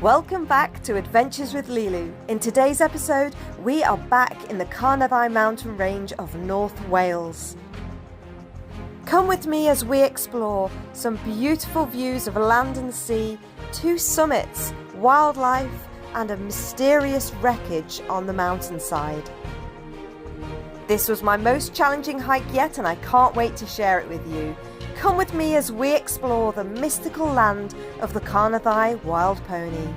Welcome back to Adventures with Lilu. In today's episode, we are back in the Carneddau mountain range of North Wales. Come with me as we explore some beautiful views of land and sea, two summits, wildlife, and a mysterious wreckage on the mountainside. This was my most challenging hike yet, and I can't wait to share it with you. Come with me as we explore the mystical land of the Carneddau wild pony.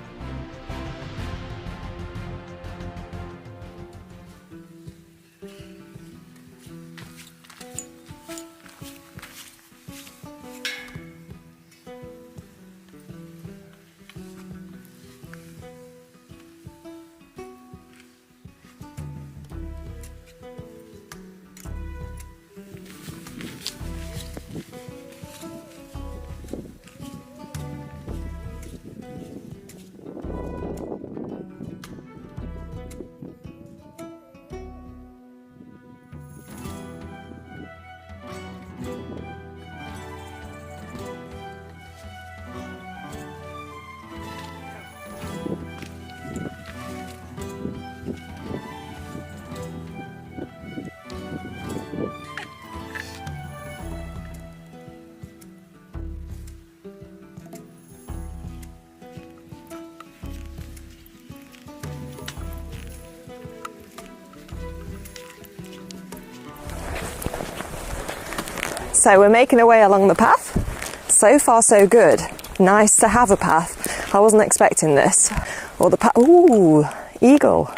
So we're making our way along the path. So far so good. Nice to have a path. I wasn't expecting this. Or the path. Ooh, eagle.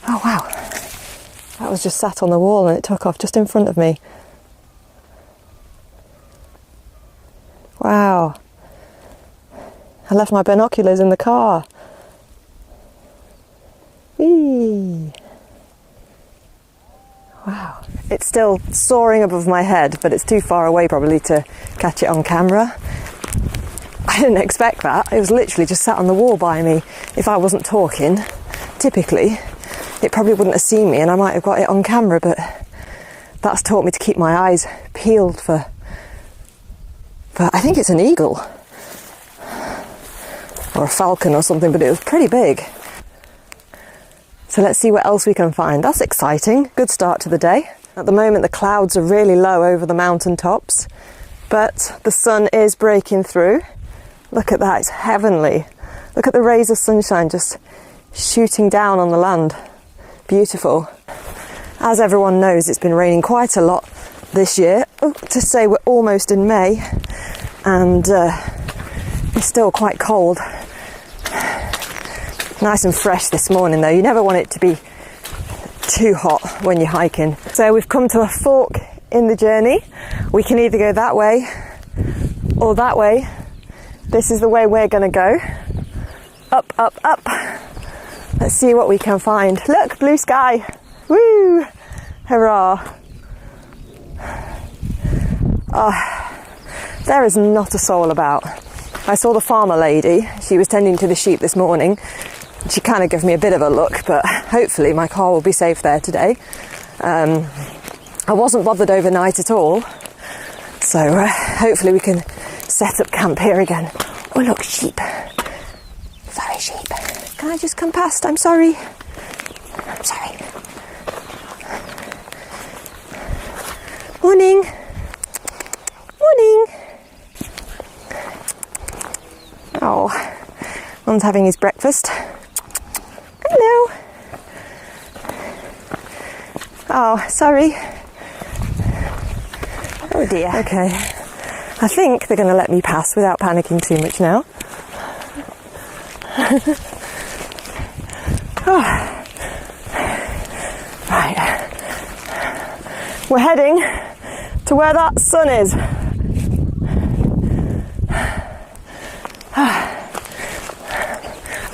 Oh wow. That was just sat on the wall and it took off just in front of me. Wow. I left my binoculars in the car. Whee. Wow. It's still soaring above my head, but it's too far away probably to catch it on camera. I didn't expect that. It was literally just sat on the wall by me. If I wasn't talking, typically, it probably wouldn't have seen me and I might have got it on camera, but that's taught me to keep my eyes peeled for I think it's an eagle. Or a falcon or something, but it was pretty big. So let's see what else we can find. That's exciting. Good start to the day. At the moment the clouds are really low over the mountain tops, but the sun is breaking through. Look at that, it's heavenly. Look at the rays of sunshine just shooting down on the land. Beautiful. As everyone knows, it's been raining quite a lot this year. To say we're almost in May and it's still quite cold. Nice and fresh this morning though. You never want it to be too hot when you're hiking. So we've come to a fork in the journey. We can either go that way or that way. This is the way we're going to go. Up, up, up. Let's see what we can find. Look, blue sky. Woo! Hurrah. Oh, there is not a soul about. I saw the farmer lady. She was tending to the sheep this morning. She kind of gave me a bit of a look, but hopefully my car will be safe there today. I wasn't bothered overnight at all, so hopefully we can set up camp here again. Oh look, sheep. Sorry, sheep. Can I just come past? I'm sorry. I'm sorry. Morning. Morning. Oh, one's having his breakfast. Hello. Oh, sorry. Oh dear. Okay. I think they're going to let me pass without panicking too much now. Oh. Right. We're heading to where that sun is. I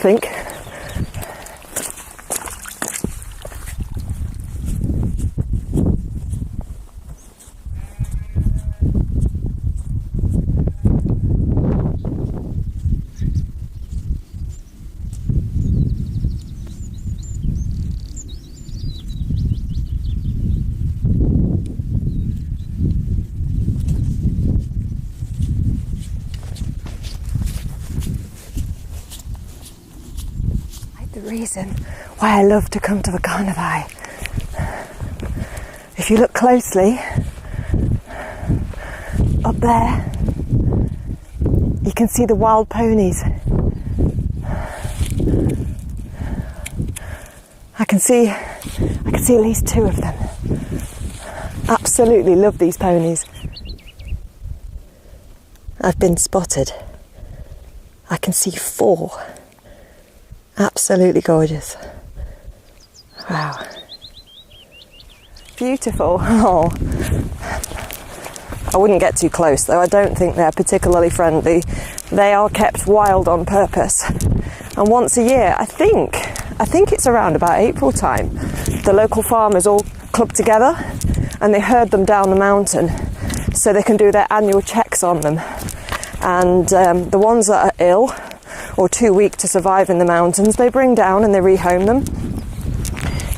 think. The reason why I love to come to the Carneddau. If you look closely, up there, you can see the wild ponies. I can see at least 2 of them. Absolutely love these ponies. I've been spotted. I can see 4. Absolutely gorgeous. Wow. Beautiful. Oh. I wouldn't get too close though. I don't think they're particularly friendly. They are kept wild on purpose. And once a year, I think it's around about April time, the local farmers all club together and they herd them down the mountain so they can do their annual checks on them. And the ones that are ill or too weak to survive in the mountains, they bring down and they rehome them.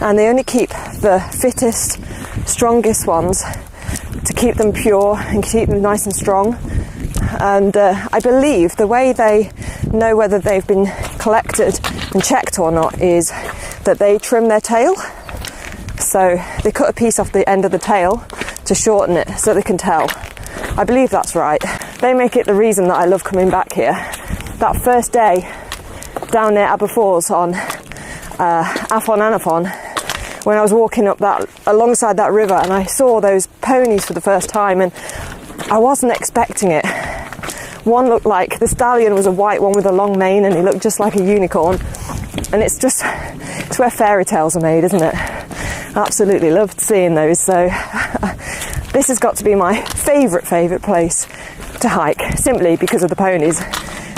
And they only keep the fittest, strongest ones to keep them pure and keep them nice and strong. And I believe the way they know whether they've been collected and checked or not is that they trim their tail. So they cut a piece off the end of the tail to shorten it so they can tell. I believe that's right. They make it the reason that I love coming back here. That first day down near Aberfours on Afon Anafon, when I was walking up that alongside that river and I saw those ponies for the first time, and I wasn't expecting it. One looked like, the stallion was a white one with a long mane and he looked just like a unicorn. And it's where fairy tales are made, isn't it? Absolutely loved seeing those. So this has got to be my favourite place to hike, simply because of the ponies.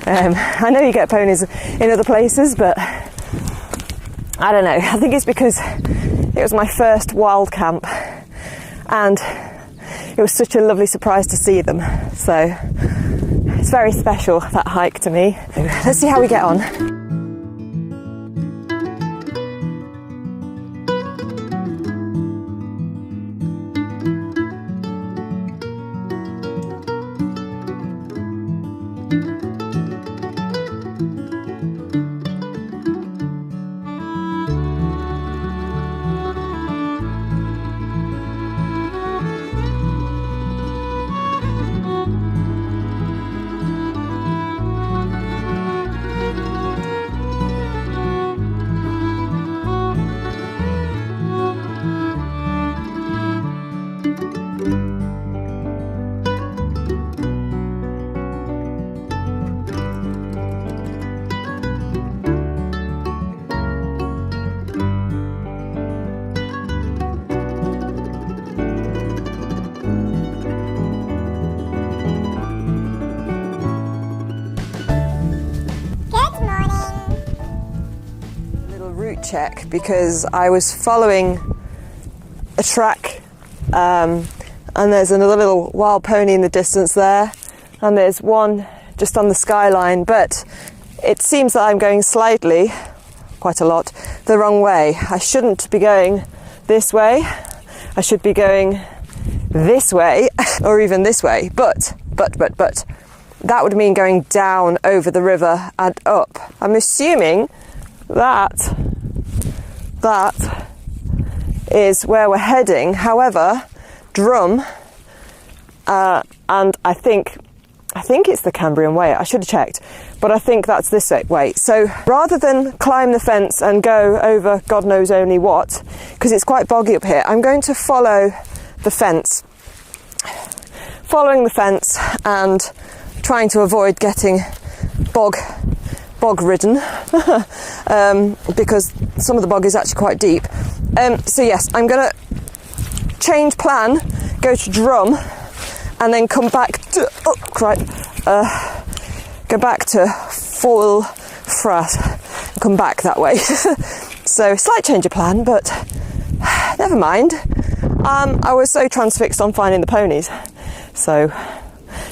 I know you get ponies in other places, but I don't know. I think it's because it was my first wild camp and it was such a lovely surprise to see them. So it's very special, that hike, to me. Let's see how we get on. Check, because I was following a track and there's another little wild pony in the distance there, and there's one just on the skyline, but it seems that I'm going slightly, quite a lot, the wrong way. I shouldn't be going this way. I should be going this way or even this way, but that would mean going down over the river and up. I'm assuming that is where we're heading. However, Drum and I think it's the Cambrian Way. I should have checked, but I think that's this way. So rather than climb the fence and go over God knows only what, because it's quite boggy up here, I'm going to follow the fence. Following the fence and trying to avoid getting bog ridden because some of the bog is actually quite deep. So yes, I'm going to change plan, go to Drum and then come back to go back to Foel Fras and come back that way. So slight change of plan, but never mind. I was so transfixed on finding the ponies, so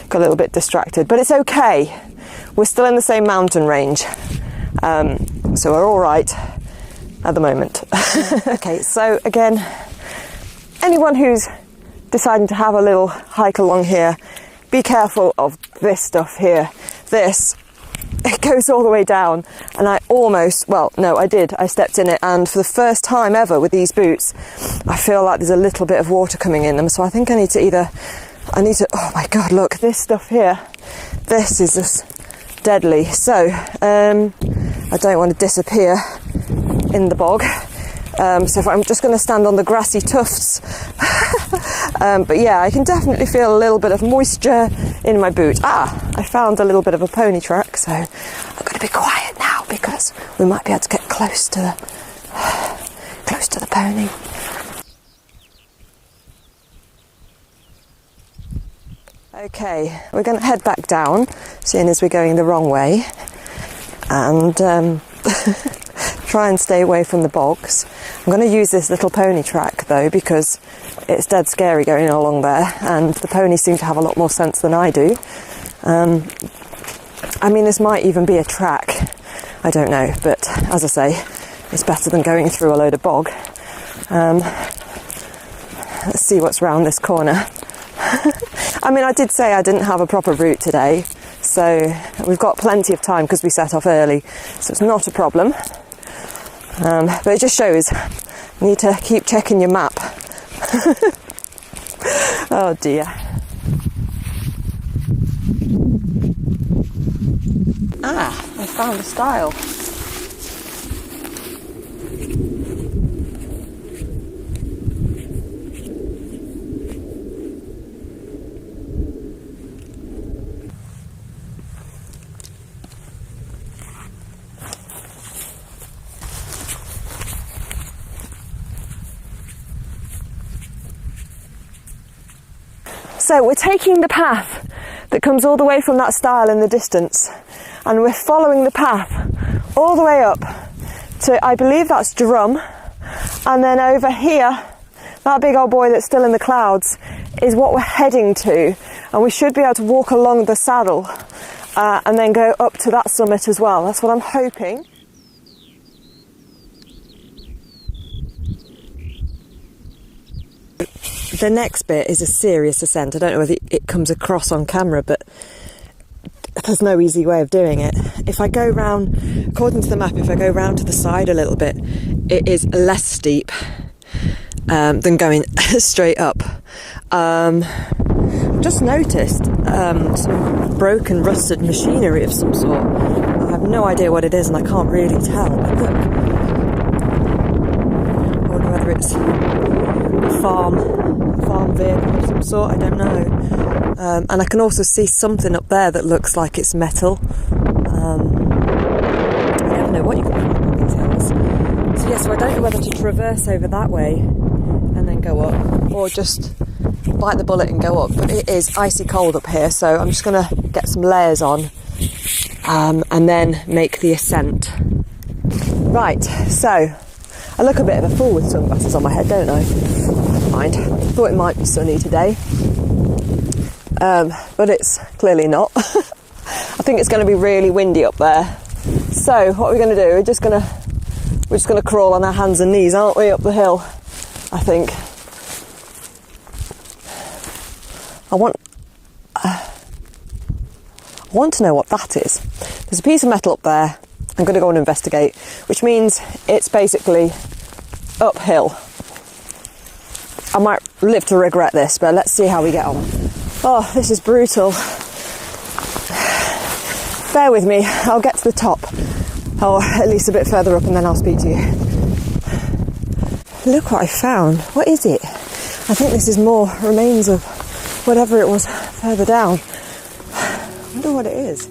got a little bit distracted, but it's okay. We're still in the same mountain range, so we're all right at the moment. Okay, so again, anyone who's deciding to have a little hike along here, be careful of this stuff here. This it goes all the way down, and I almost, well, no, I did. I stepped in it, and for the first time ever with these boots, I feel like there's a little bit of water coming in them. So I think I need to oh my God, look, this stuff here, this is just deadly. So I don't want to disappear in the bog. So if I'm just going to stand on the grassy tufts. But yeah, I can definitely feel a little bit of moisture in my boot. I found a little bit of a pony track, so I'm going to be quiet now because we might be able to get close to the pony. Okay, we're going to head back down, seeing as we're going the wrong way, and try and stay away from the bogs. I'm going to use this little pony track though, because it's dead scary going along there, and the ponies seem to have a lot more sense than I do. I mean, this might even be a track, I don't know, but as I say, it's better than going through a load of bog. Let's see what's round this corner. I mean, I did say I didn't have a proper route today, so we've got plenty of time because we set off early, so it's not a problem. But it just shows you need to keep checking your map. Oh dear. I found a stile. So we're taking the path that comes all the way from that stile in the distance, and we're following the path all the way up to, I believe that's Drum, and then over here, that big old boy that's still in the clouds is what we're heading to, and we should be able to walk along the saddle and then go up to that summit as well. That's what I'm hoping. The next bit is a serious ascent. I don't know whether it comes across on camera, but there's no easy way of doing it. If I go round, according to the map, if I go round to the side a little bit, it is less steep than going straight up. Just noticed some broken, rusted machinery of some sort. I have no idea what it is, and I can't really tell. But look, I wonder whether it's a farm vehicle of some sort, I don't know. And I can also see something up there that looks like it's metal. I never know what you can find on these hills. So yeah, so I don't know whether to traverse over that way and then go up, or just bite the bullet and go up. But it is icy cold up here, so I'm just going to get some layers on and then make the ascent. Right, so I look a bit of a fool with sunglasses on my head, don't I? Never mind. Thought it might be sunny today, but it's clearly not. I think it's going to be really windy up there. So what we're going to do, we're just going to crawl on our hands and knees, aren't we, up the hill? I think. I want to know what that is. There's a piece of metal up there. I'm going to go and investigate, which means it's basically uphill. I might live to regret this, but let's see how we get on. Oh, this is brutal. Bear with me, I'll get to the top, or at least a bit further up, and then I'll speak to you. Look what I found. What is it? I think this is more remains of whatever it was further down. I wonder what it is.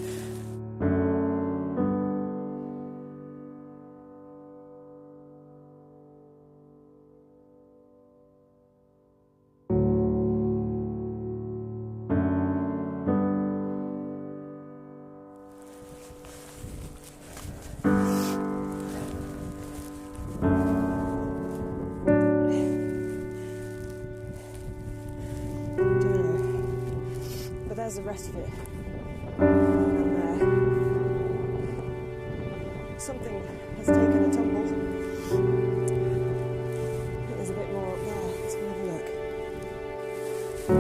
There's the rest of it. And something has taken a tumble. I think there's a bit more up there. Let's go have a look. Oh,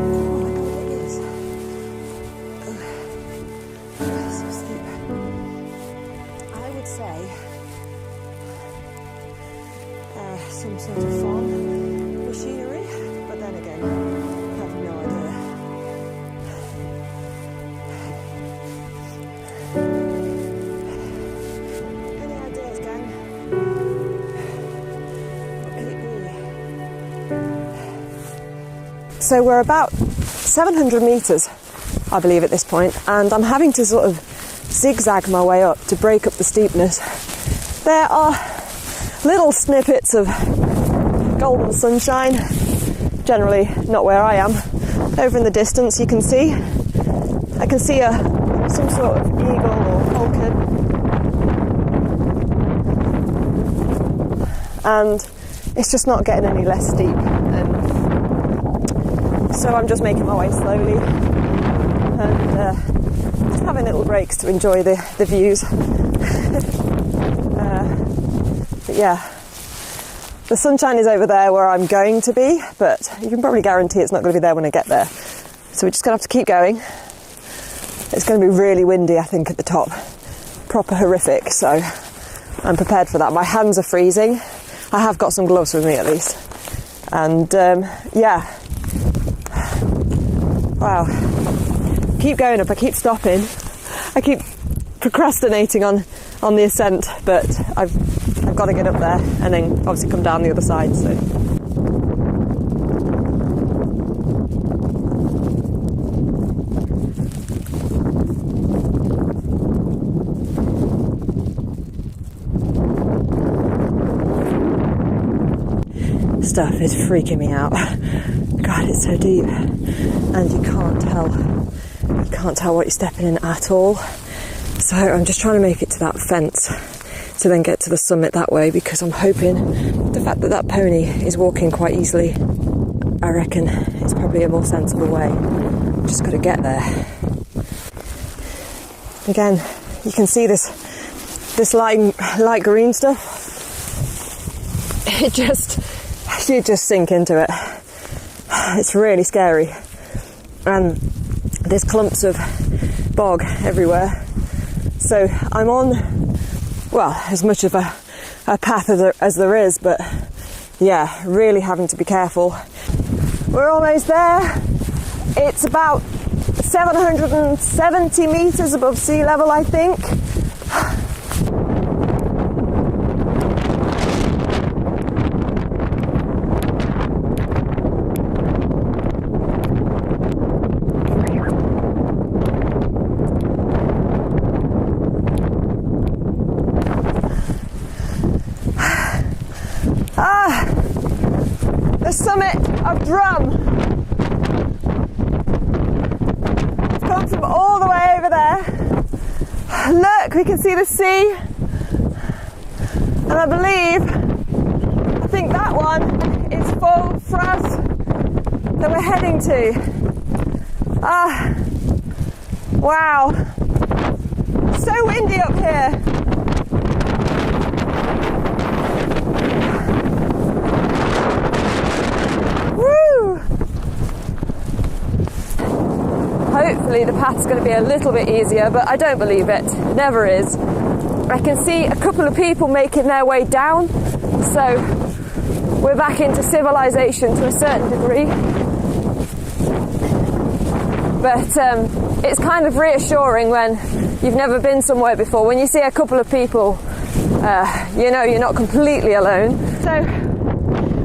look what it is. Oh, it's so steep. would say some sort of farm machinery, but then again, I have no idea. Any ideas, gang? So we're about 700 metres, I believe, at this point, and I'm having to sort of zigzag my way up to break up the steepness. There are little snippets of golden sunshine, generally not where I am. Over in the distance I can see some sort of eagle or falcon, and it's just not getting any less steep, so I'm just making my way slowly and just having little breaks to enjoy the views. But yeah, the sunshine is over there where I'm going to be, but you can probably guarantee it's not going to be there when I get there. So we're just going to have to keep going. It's going to be really windy, I think, at the top. Proper horrific, so I'm prepared for that. My hands are freezing. I have got some gloves with me at least. And yeah. Wow. Keep going up, I keep stopping. I keep procrastinating on the ascent, but I've got to get up there and then obviously come down the other side. So stuff is freaking me out. God, it's so deep, and you can't tell what you're stepping in at all. So I'm just trying to make it to that fence to then get to the summit that way, because I'm hoping the fact that pony is walking quite easily, I reckon it's probably a more sensible way. Just got to get there. Again, you can see this light green stuff. You just sink into it. It's really scary, and there's clumps of bog everywhere. So I'm on, well, as much of a path as there is, but yeah, really having to be careful. We're almost there. It's about 770 metres above sea level, I think. The summit of Drum. It's come from all the way over there. Look, we can see the sea, and I think that one is Foel Fras that we're heading to. Wow, so windy up here. Hopefully the path's going to be a little bit easier, but I don't believe it. It never is. I can see a couple of people making their way down, so we're back into civilization to a certain degree. But it's kind of reassuring when you've never been somewhere before. When you see a couple of people, you know you're not completely alone. So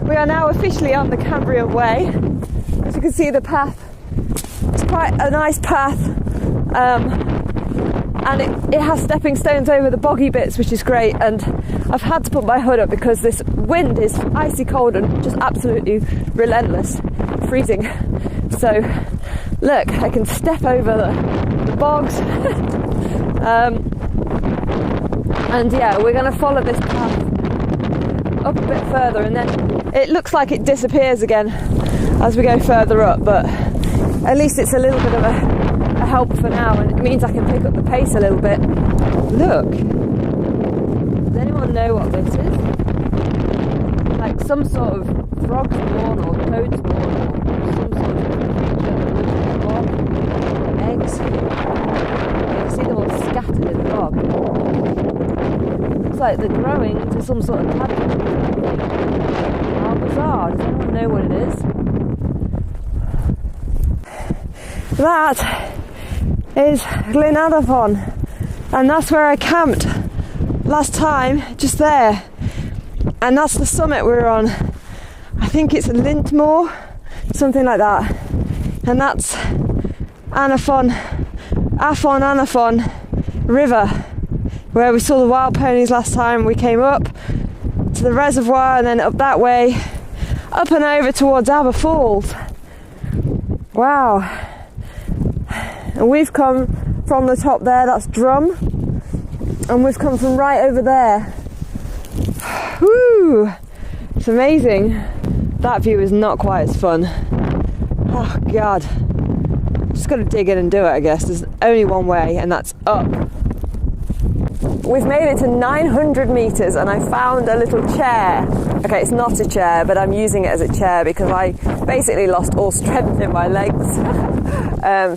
we are now officially on the Cambrian Way. As you can see, the path, it's quite a nice path, and it has stepping stones over the boggy bits, which is great. And I've had to put my hood up because this wind is icy cold and just absolutely relentless, freezing. So look, I can step over the bogs. And yeah, we're going to follow this path up a bit further, and then it looks like it disappears again as we go further up, but at least it's a little bit of a help for now, and it means I can pick up the pace a little bit. Look, does anyone know what this is? Like some sort of frog spawn or toad spawn or some sort of bog, eggs. You can see them all scattered in the bog. sounds like the growing to some sort of tadpole. How bizarre. Does anyone know what it is? That is Carneddau, and that's where I camped last time, just there. And that's the summit we're on. I think it's Lintmore, something like that. And that's Afon River, where we saw the wild ponies last time. We came up to the reservoir and then up that way, up and over towards Falls. Wow. And we've come from the top there, that's Drum, and we've come from right over there. Woo! It's amazing. That view is not quite as fun. Oh God. Just got to dig in and do it, I guess. There's only one way, and that's up. We've made it to 900 metres and I found a little chair. Okay, it's not a chair, but I'm using it as a chair because I basically lost all strength in my legs.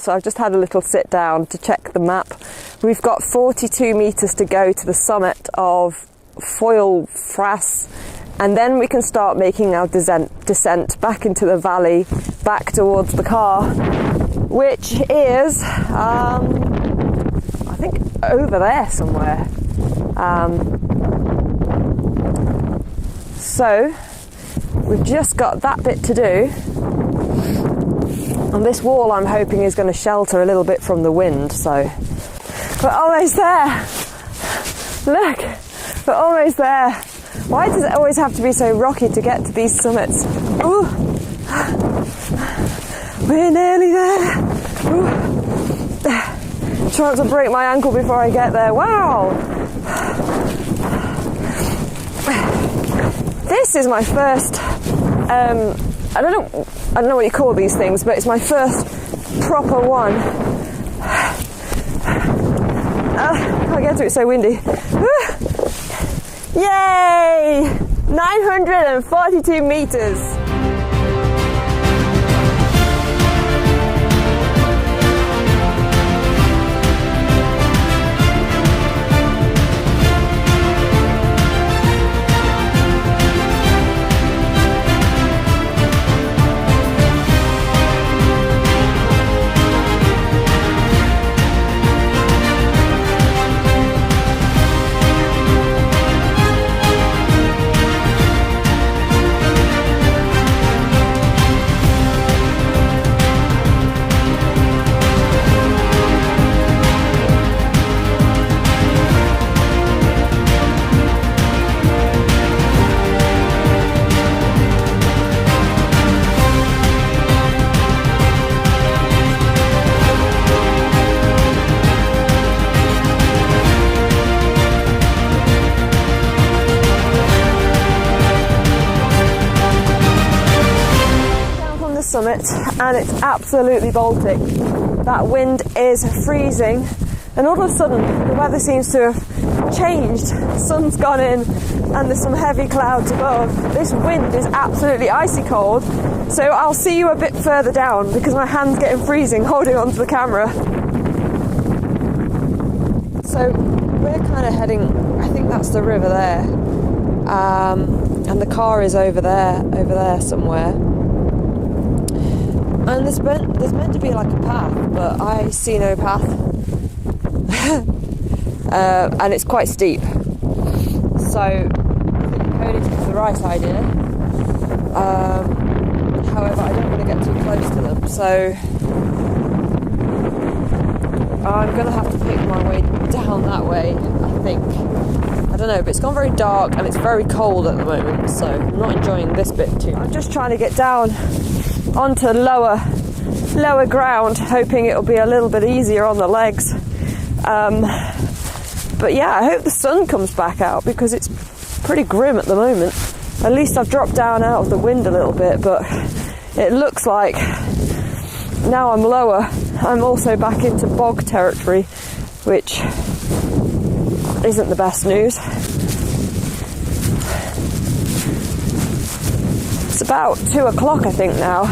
So I've just had a little sit down to check the map. We've got 42 metres to go to the summit of Foel Fras, and then we can start making our descent back into the valley, back towards the car, which is, I think, over there somewhere. So we've just got that bit to do, and this wall I'm hoping is going to shelter a little bit from the wind. So we're almost there. Look, we're almost there. Why does it always have to be so rocky to get to these summits? Ooh. We're nearly there. Ooh. Trying to break my ankle before I get there. Wow. This is my first, I don't know what you call these things, but it's my first proper one. Can't get to it, it's so windy. Yay! 942 metres. Summit, and it's absolutely Baltic. That wind is freezing, and all of a sudden the weather seems to have changed. The sun's gone in and there's some heavy clouds above. This wind is absolutely icy cold, so I'll see you a bit further down because my hand's getting freezing holding onto the camera. So we're kind of heading, I think that's the river there, and the car is over there somewhere. And there's meant to be like a path, but I see no path. And it's quite steep. So I think the ponies is the right idea. However, I don't want to get too close to them, so I'm going to have to pick my way down that way, I think. I don't know, but it's gone very dark and it's very cold at the moment, so I'm not enjoying this bit too much. I'm just trying to get down onto lower ground, hoping it'll be a little bit easier on the legs. But yeah, I hope the sun comes back out because it's pretty grim at the moment. At least I've dropped down out of the wind a little bit, but it looks like now I'm lower, I'm also back into bog territory, which isn't the best news. It's about 2 o'clock, I think, now,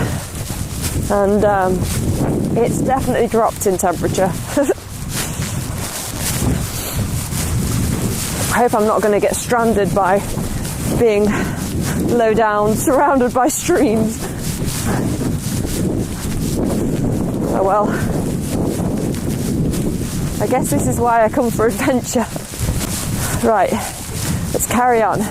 and it's definitely dropped in temperature. hope I'm not going to get stranded by being low down, surrounded by streams. Oh well. I guess this is why I come for adventure. Right, let's carry on.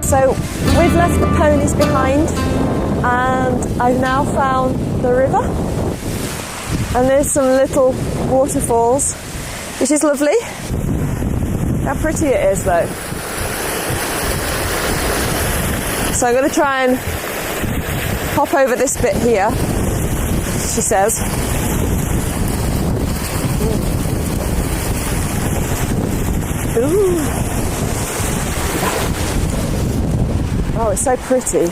So we've left the ponies behind and I've now found the river, and there's some little waterfalls, which is lovely. How pretty it is though. So I'm going to try and hop over this bit here, she says. Ooh. Oh, it's so pretty.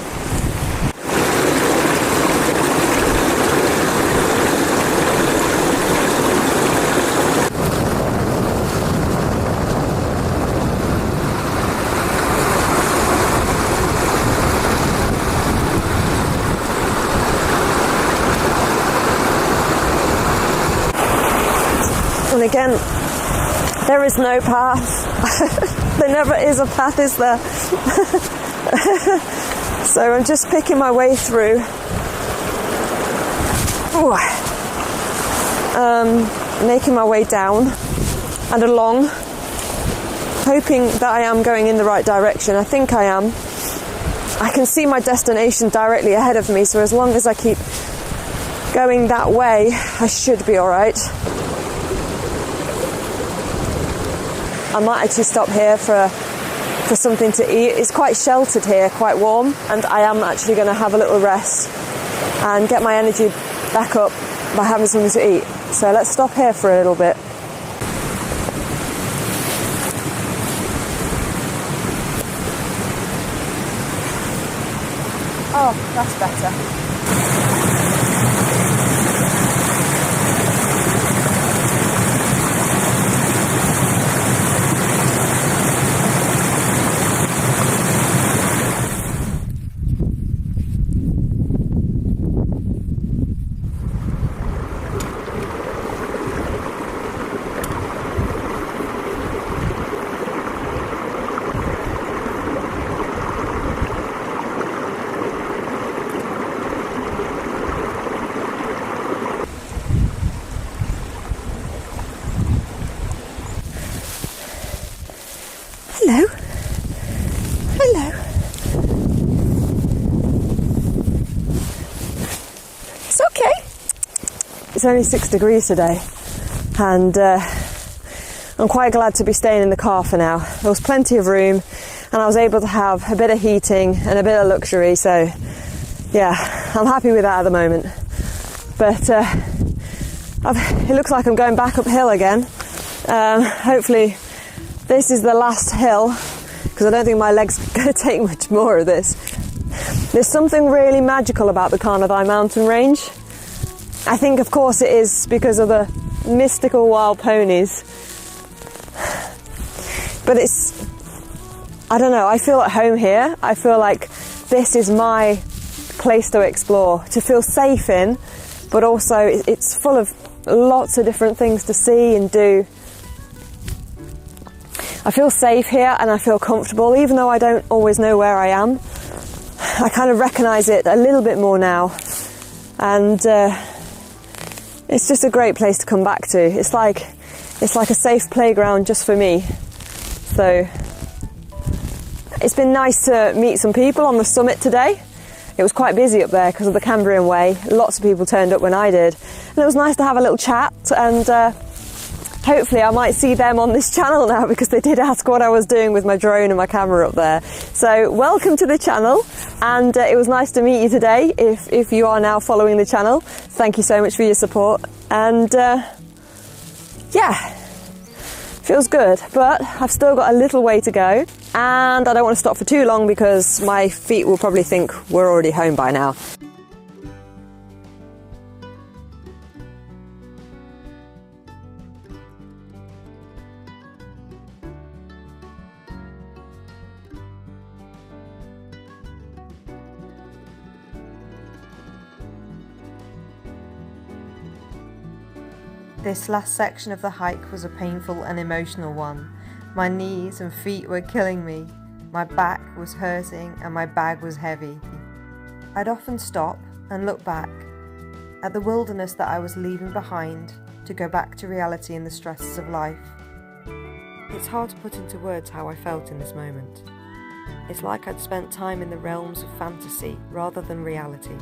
And again, there is no path. There never is a path, is there? So I'm just picking my way through. Making my way down and along, hoping that I am going in the right direction. I think I am. I can see my destination directly ahead of me, so as long as I keep going that way, I should be alright. I might actually stop here for something to eat. It's quite sheltered here, quite warm, and I am actually going to have a little rest and get my energy back up by having something to eat. So let's stop here for a little bit. Oh, that's better. Hello. Hello. It's okay. It's only 6 degrees today, and I'm quite glad to be staying in the car for now. There was plenty of room and I was able to have a bit of heating and a bit of luxury, so yeah, I'm happy with that at the moment. But it looks like I'm going back uphill again. Hopefully this is the last hill, because I don't think my legs are going to take much more of this. There's something really magical about the Carneddau mountain range. I think, of course, it is because of the mystical wild ponies. But I don't know, I feel at home here. I feel like this is my place to explore, to feel safe in, but also it's full of lots of different things to see and do. I feel safe here and I feel comfortable, even though I don't always know where I am. I kind of recognise it a little bit more now, and it's just a great place to come back to. It's like a safe playground just for me. So it's been nice to meet some people on the summit today. It was quite busy up there because of the Cambrian Way. Lots of people turned up when I did, and it was nice to have a little chat and hopefully I might see them on this channel now, because they did ask what I was doing with my drone and my camera up there. So welcome to the channel, and it was nice to meet you today. If you are now following the channel, thank you so much for your support, and yeah, feels good, but I've still got a little way to go, and I don't want to stop for too long because my feet will probably think we're already home by now. This last section of the hike was a painful and emotional one. My knees and feet were killing me. My back was hurting and my bag was heavy. I'd often stop and look back at the wilderness that I was leaving behind to go back to reality and the stresses of life. It's hard to put into words how I felt in this moment. It's like I'd spent time in the realms of fantasy rather than reality.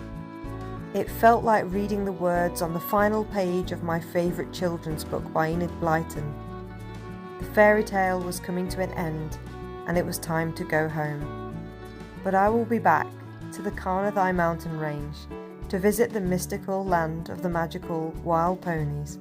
It felt like reading the words on the final page of my favourite children's book by Enid Blyton. The fairy tale was coming to an end, and it was time to go home. But I will be back to the Carneddau mountain range to visit the mystical land of the magical wild ponies.